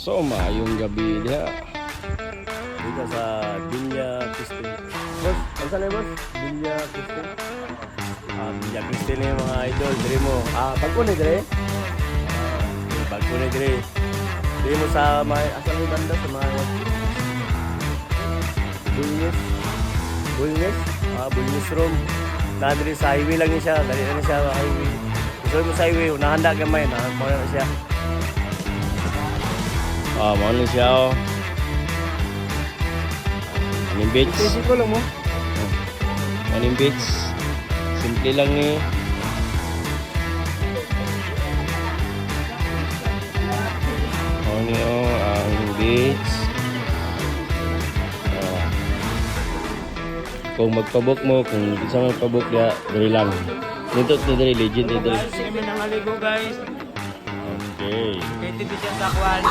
So, maayong gabi diha. Dito sa Villa Cristel. Boss, ano saan boss? Villa Cristel. Villa Cristel na yung mga idol. Dire mo. Balkon eh, dire. Balkon eh, dire. Dire mo sa may, asan may banda sa mga Bulnes. Bulnes? Bulnes room. Nadiri sa highway lang niya siya. Dali na siya highway. Gusto mo sa highway, nahanda gamay. Nahanda na siya. Mahal na siya, oh. Maning beach. Isip ko lang mo. Maning beach. Simple lang ni. Ang beach. Kung magpabook mo, kung gusto mo magpabook ya, dali lang. Nito dali, legend dito. Guys, kami nangaligo guys. Okay. Kahit hindi siya sa kwan.